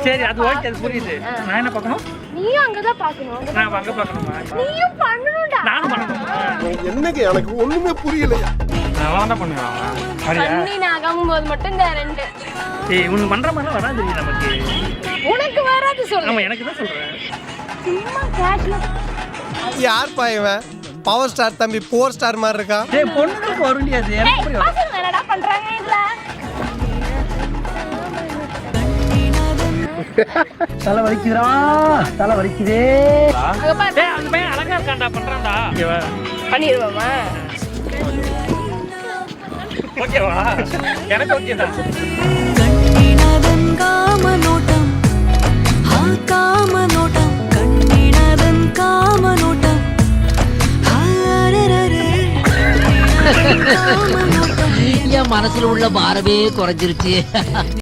சரி அது ஓகே, அது புரியுது. நான் என்ன பார்க்கணும்? நீயும் அங்கதான் பார்க்கணும். நான் அங்க பார்க்கணுமா? நீயும் பண்ணணும்டா. நானும் பண்ணணுமா? என்னங்க எனக்கு ஒண்ணுமே புரியலையா? நான் என்ன பண்ணுவேன்? பண்ணி நாகாகும்போது மட்டும் இந்த 2. ஏய் உனக்கு பண்ற மாதிரி வராது நமக்கு. உனக்கு வராது சொல்லு. ஆமா எனக்கு தான் சொல்றேன். சும்மா கேட்ல. யார் பாயவன்? பவர் ஸ்டார் தம்பி 4 ஸ்டார் மாதிரி இருக்கா? ஏய் பொண்ணுக்கு வர முடியாது. ஏய் பசங்க என்னடா பண்றாங்க இதுல? தலை வலிக்குதுடா, தலை வலிக்குதே. அங்க பாரு. ஏய் அந்த பையன் அழகா இருக்கான்டா, பண்றான்டா. ஓகேவா? பண்ணிடுவோமா? ஓகேவா? எனக்கு ஓகே தான். கண்ணினதன் காமனோட்டம் காமனோட்டம் கண்ணினதன் காமனோட்டம் என் மனசுல உள்ள பாரமே குறைஞ்சிருச்சு.